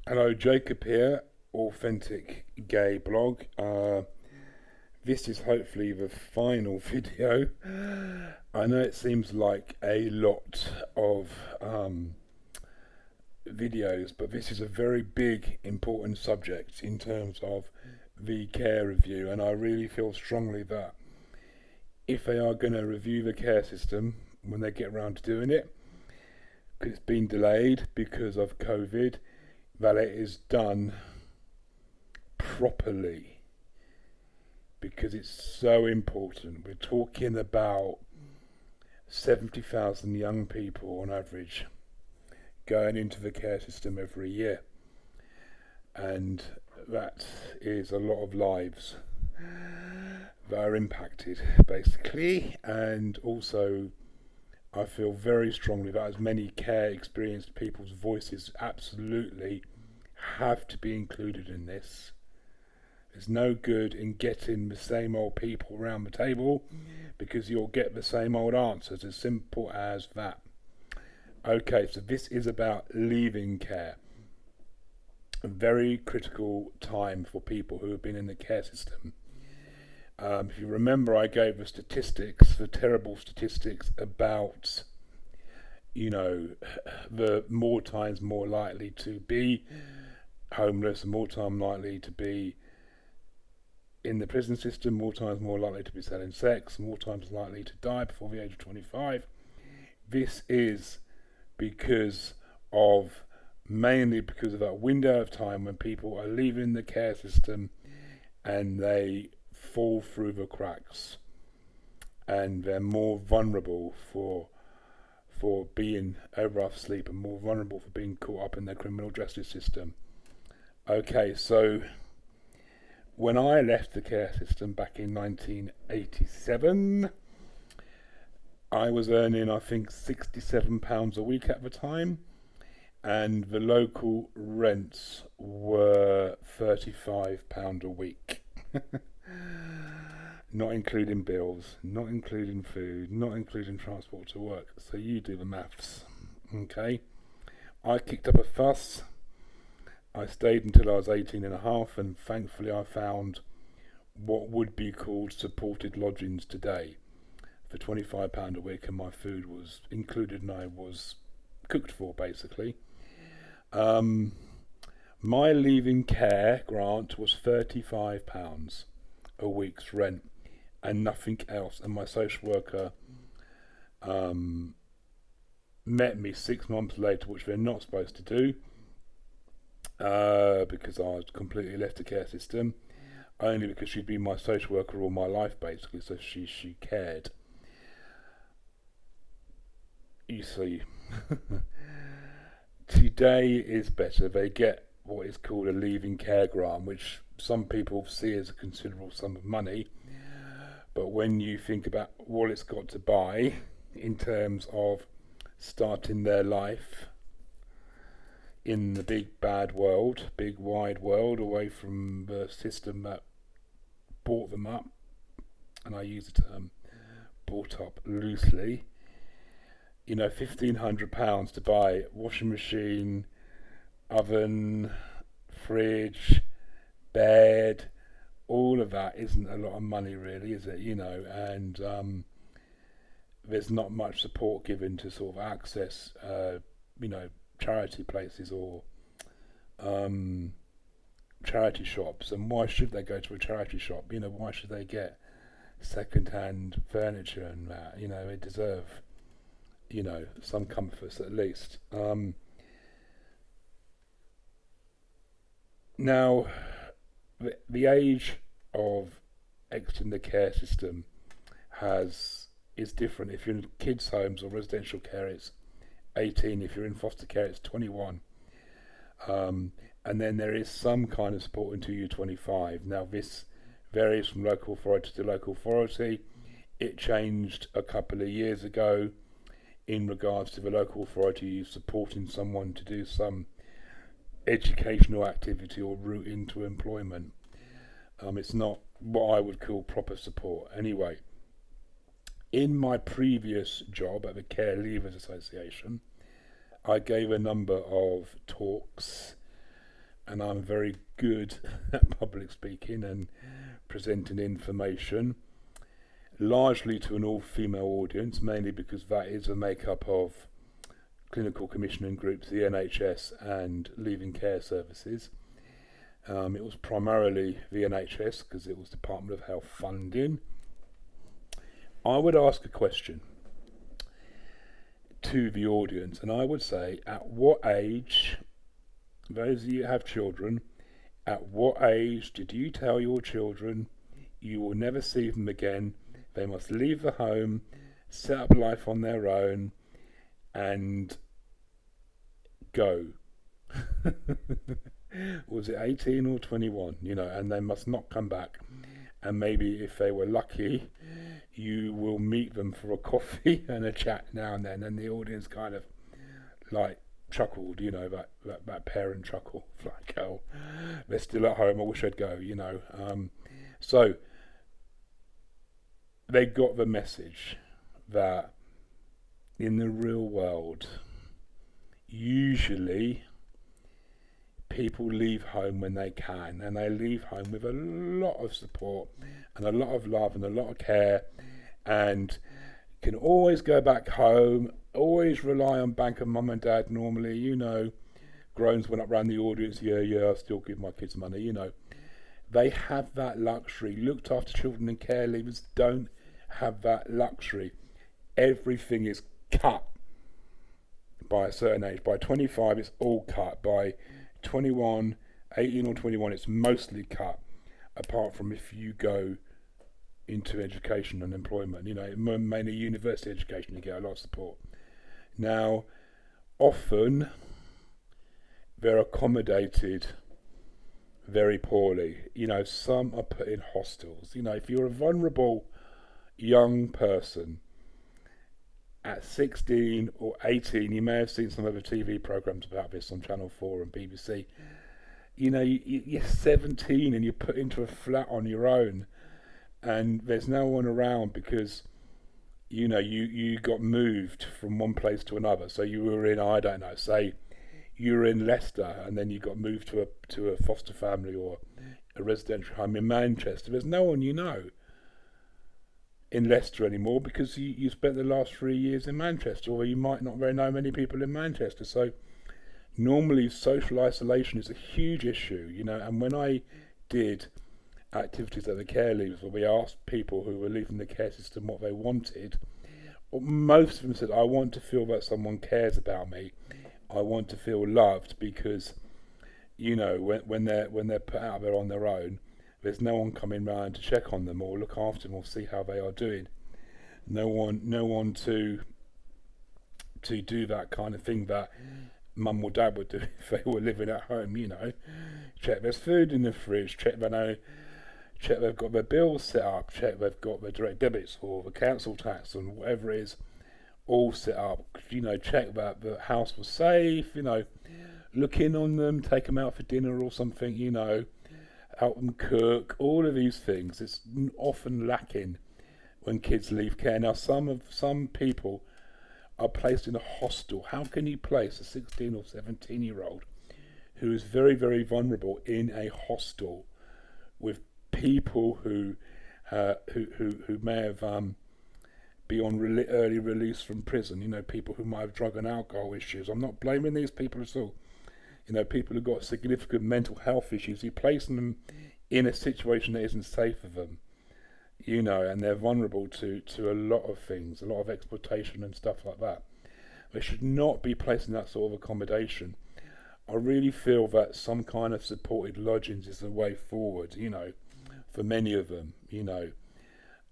Hello, Jacob here, Authentic Gay Blog. This is hopefully the final video. I know it seems like a lot of videos, but this is a very big, important subject in terms of the care review, and I really feel strongly that if they are going to review the care system when they get around to doing it, because it's been delayed because of COVID, that it is done properly because it's so important. We're talking about 70,000 young people on average going into the care system every year, and that is a lot of lives that are impacted basically. And also I feel very strongly that as many care experienced people's voices absolutely have to be included in this. There's no good in getting the same old people around the table because you'll get the same old answers, as simple as that. Okay, so this is about leaving care. A very critical time for people who have been in the care system. If you remember, I gave the statistics, the terrible statistics about, the more times more likely to be homeless, more time likely to be in the prison system, more times more likely to be selling sex, more times likely to die before the age of 25. This is mainly because of that window of time when people are leaving the care system and they fall through the cracks, and they're more vulnerable for being over half asleep and more vulnerable for being caught up in the criminal justice system. Okay, so when I left the care system back in 1987, I was earning, I think, £67 a week at the time, and the local rents were £35 a week. Not including bills, not including food, not including transport to work. So you do the maths. Okay. I kicked up a fuss. I stayed until I was 18 and a half, and thankfully I found what would be called supported lodgings today for £25 a week, and my food was included and I was cooked for basically. My leaving care grant was £35 a week's rent and nothing else, and my social worker met me 6 months later, which they're not supposed to do, because I completely left the care system, only because she'd been my social worker all my life basically, so she cared. You see, today is better. They get what is called a leaving care grant, which some people see as a considerable sum of money, but when you think about what it's got to buy in terms of starting their life in the big bad world, big wide world, away from the system that brought them up, and I use the term brought up loosely, £1,500 to buy washing machine, oven, fridge, bed, all of that isn't a lot of money really, is it? And there's not much support given to sort of access, charity places or charity shops. And why should they go to a charity shop? Why should they get second-hand furniture and that? They deserve, some comforts at least. Now, the age of exiting the care system is different. If you're in kids' homes or residential care, it's 18. If you're in foster care, it's 21. And then there is some kind of support until you're 25. Now, this varies from local authority to local authority. It changed a couple of years ago in regards to the local authority supporting someone to do some educational activity or route into employment. It's not what I would call proper support. Anyway, in my previous job at the Care Leavers Association, I gave a number of talks and I'm very good at public speaking and presenting information, largely to an all-female audience, mainly because that is a makeup of clinical commissioning groups, the NHS and leaving care services. It was primarily the NHS because it was Department of Health funding. I would ask a question to the audience, and I would say, at what age, those of you who have children, at what age did you tell your children you will never see them again, they must leave the home, set up life on their own, and go? Was it 18 or 21? And they must not come back. And maybe if they were lucky, you will meet them for a coffee and a chat now and then, and the audience kind of like chuckled, that parent chuckle, like, oh, they're still at home, I wish I'd go, so they got the message that in the real world, usually people leave home when they can, and they leave home with a lot of support and a lot of love and a lot of care, and can always go back home, always rely on bank and mum and dad normally, groans went up around the audience, yeah, I still give my kids money, They have that luxury. Looked after children and care leavers don't have that luxury. Everything is cut by a certain age. By 25, it's all cut. By 21, 18 or 21, it's mostly cut, apart from if you go into education and employment. Mainly university education, you get a lot of support. Now, often, they're accommodated very poorly. Some are put in hostels. If you're a vulnerable young person at 16 or 18, you may have seen some of the TV programs about this on Channel 4 and BBC. You're 17 and you're put into a flat on your own, and there's no one around because you got moved from one place to another. So you were in, I don't know, say you were in Leicester, and then you got moved to a foster family or a residential home in Manchester. There's no one in Leicester anymore because you spent the last 3 years in Manchester, or you might not very know many people in Manchester. So normally social isolation is a huge issue, and when I did activities at the care leavers where we asked people who were leaving the care system what they wanted, most of them said, I want to feel that someone cares about me. I want to feel loved, because when they're put out there on their own, there's no one coming round to check on them or look after them or see how they are doing. No one to do that kind of thing that mum or dad would do if they were living at home. Check there's food in the fridge, check they've got their bills set up, check they've got their direct debits or the council tax and whatever it is all set up, check that the house was safe, look in on them, take them out for dinner or something, help them cook, all of these things. It's often lacking when kids leave care. Now, some people are placed in a hostel. How can you place a 16 or 17-year-old who is very, very vulnerable in a hostel with people who may have be on early release from prison? People who might have drug and alcohol issues. I'm not blaming these people at all. People who've got significant mental health issues. You're placing them in a situation that isn't safe for them, and they're vulnerable to a lot of things, a lot of exploitation and stuff like that. They should not be placed in that sort of accommodation. I really feel that some kind of supported lodgings is the way forward, for many of them,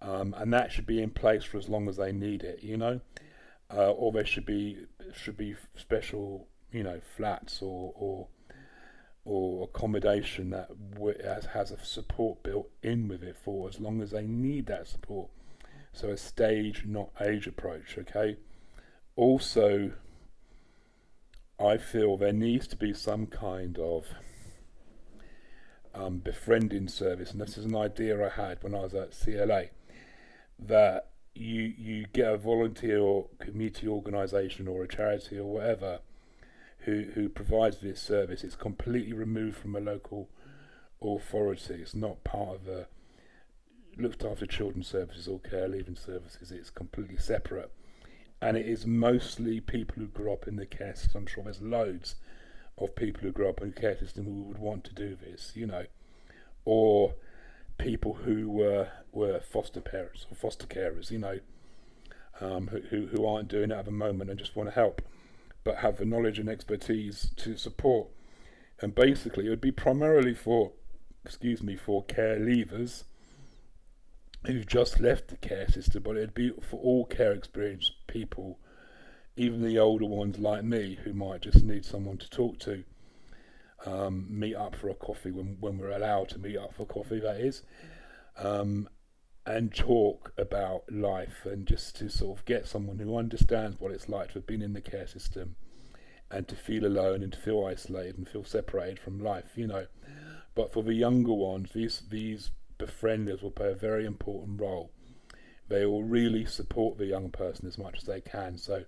and that should be in place for as long as they need it, or there should be special, flats or accommodation that has a support built in with it for as long as they need that support. So a stage, not age approach, okay? Also, I feel there needs to be some kind of befriending service, and this is an idea I had when I was at CLA, that you get a volunteer or community organisation or a charity or whatever who provides this service. It's completely removed from a local authority. It's not part of a looked after children's services or care leaving services. It's completely separate, and it is mostly people who grew up in the care system. I'm sure there's loads of people who grew up in the care system who would want to do this, or people who were foster parents or foster carers, who aren't doing it at the moment and just want to help, but have the knowledge and expertise to support. And basically, it would be primarily for care leavers who've just left the care system, but it'd be for all care experienced people, even the older ones like me, who might just need someone to talk to, meet up for a coffee when we're allowed to meet up for coffee, that is, and talk about life, and just to sort of get someone who understands what it's like to have been in the care system and to feel alone and to feel isolated and feel separated from life, But for the younger ones, these befrienders will play a very important role. They will really support the young person as much as they can. So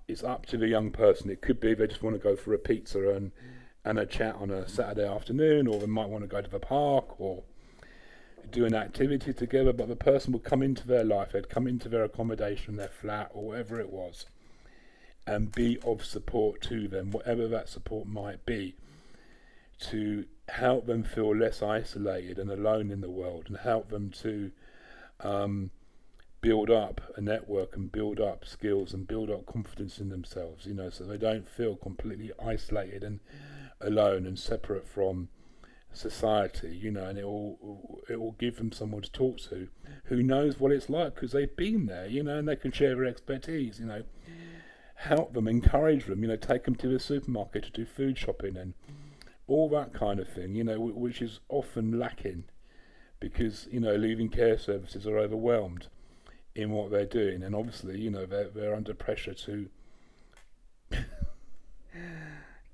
it's up to the young person. It could be they just want to go for a pizza and a chat on a Saturday afternoon, or they might want to go to the park or do an activity together, but the person will come into their life, they'd come into their accommodation, their flat, or whatever it was, and be of support to them, whatever that support might be, to help them feel less isolated and alone in the world, and help them to build up a network and build up skills and build up confidence in themselves, so they don't feel completely isolated and alone and separate from society, and it will give them someone to talk to who knows what it's like, because they've been there, and they can share their expertise, help them, encourage them, take them to the supermarket to do food shopping and all that kind of thing, which is often lacking because, leaving care services are overwhelmed in what they're doing, and obviously, they're under pressure to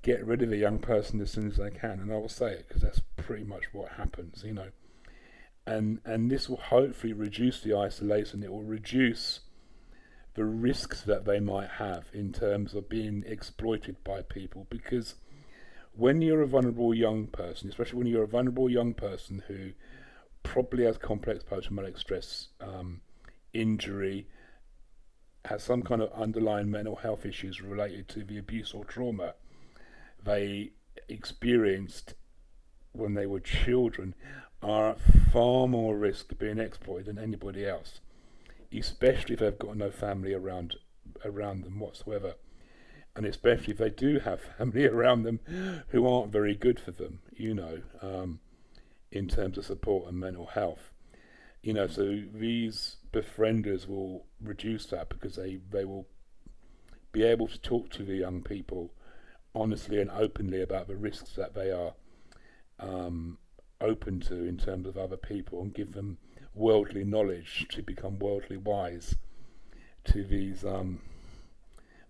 get rid of a young person as soon as they can, and I will say it because that's pretty much what happens, and this will hopefully reduce the isolation. It will reduce the risks that they might have in terms of being exploited by people, because when you're a vulnerable young person, especially when you're a vulnerable young person who probably has complex post-traumatic stress injury, has some kind of underlying mental health issues related to the abuse or trauma they experienced when they were children, are at far more risk of being exploited than anybody else, especially if they've got no family around them whatsoever. And especially if they do have family around them who aren't very good for them, in terms of support and mental health. So these befrienders will reduce that, because they will be able to talk to the young people honestly and openly about the risks that they are open to in terms of other people, and give them worldly knowledge to become worldly wise to these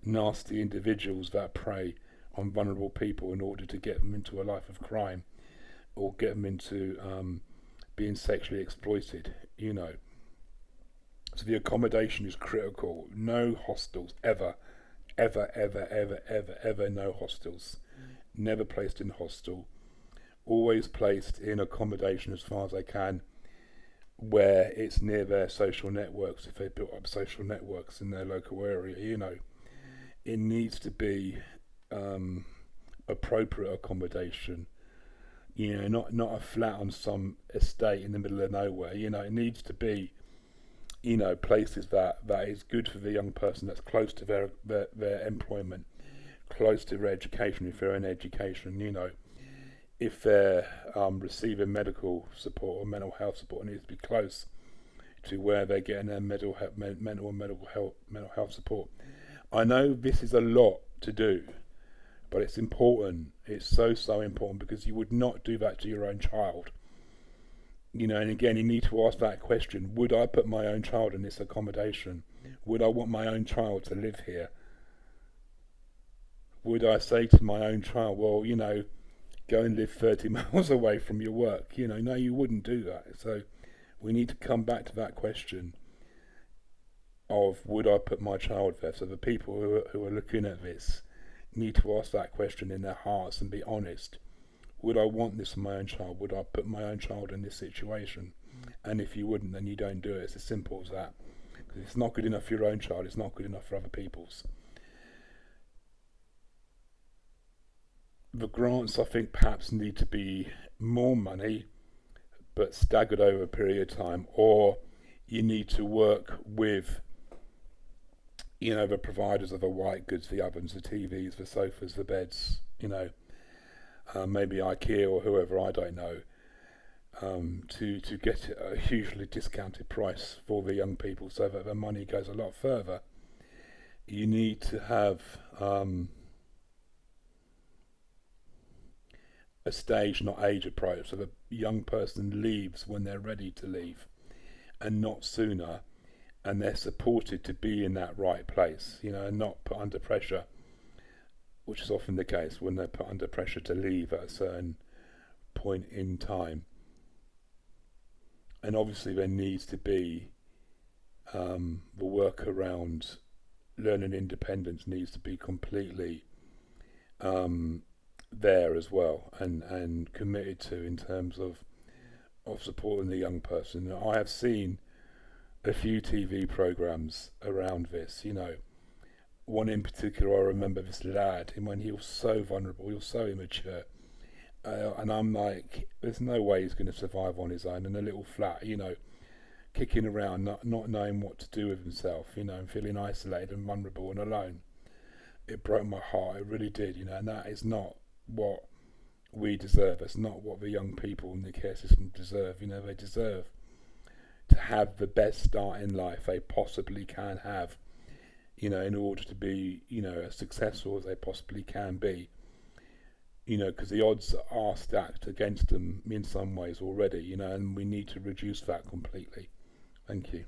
nasty individuals that prey on vulnerable people in order to get them into a life of crime or get them into being sexually exploited, So the accommodation is critical. No hostels, ever, no hostels. Never placed in hostel. Always placed in accommodation as far as they can, where it's near their social networks, if they built up social networks in their local area, It needs to be appropriate accommodation, not a flat on some estate in the middle of nowhere. It needs to be, places that is good for the young person, that's close to their employment, close to their education, if they're in education, if they're receiving medical support or mental health support, it needs to be close to where they're getting their mental health support. I know this is a lot to do, but it's important. It's so important, because you would not do that to your own child. And again, you need to ask that question: would I put my own child in this accommodation? Would I want my own child to live here? Would I say to my own child, well, go and live 30 miles away from your work? No, you wouldn't do that. So we need to come back to that question of, would I put my child there? So the people who are looking at this need to ask that question in their hearts and be honest. Would I want this for my own child? Would I put my own child in this situation? And if you wouldn't, then you don't do it. It's as simple as that. Because if it's not good enough for your own child, it's not good enough for other people's. The grants, I think, perhaps need to be more money, but staggered over a period of time, or you need to work with, the providers of the white goods, the ovens, the TVs, the sofas, the beds, maybe IKEA or whoever, I don't know, to get a hugely discounted price for the young people so that the money goes a lot further. You need to have a stage, not age approach, so the young person leaves when they're ready to leave and not sooner, and they're supported to be in that right place, and not put under pressure, which is often the case when they're put under pressure to leave at a certain point in time. And obviously there needs to be the work around learning independence needs to be completely there as well, and committed to in terms of supporting the young person. I have seen a few TV programs around this, one in particular. I remember this lad, and when he was so vulnerable, he was so immature, and I'm like, there's no way he's going to survive on his own in a little flat, kicking around, not knowing what to do with himself, and feeling isolated and vulnerable and alone. It broke my heart, it really did, and that is not what we deserve. It's not what the young people in the care system deserve. They deserve to have the best start in life they possibly can have, in order to be, as successful as they possibly can be, because the odds are stacked against them in some ways already, and we need to reduce that completely. Thank you.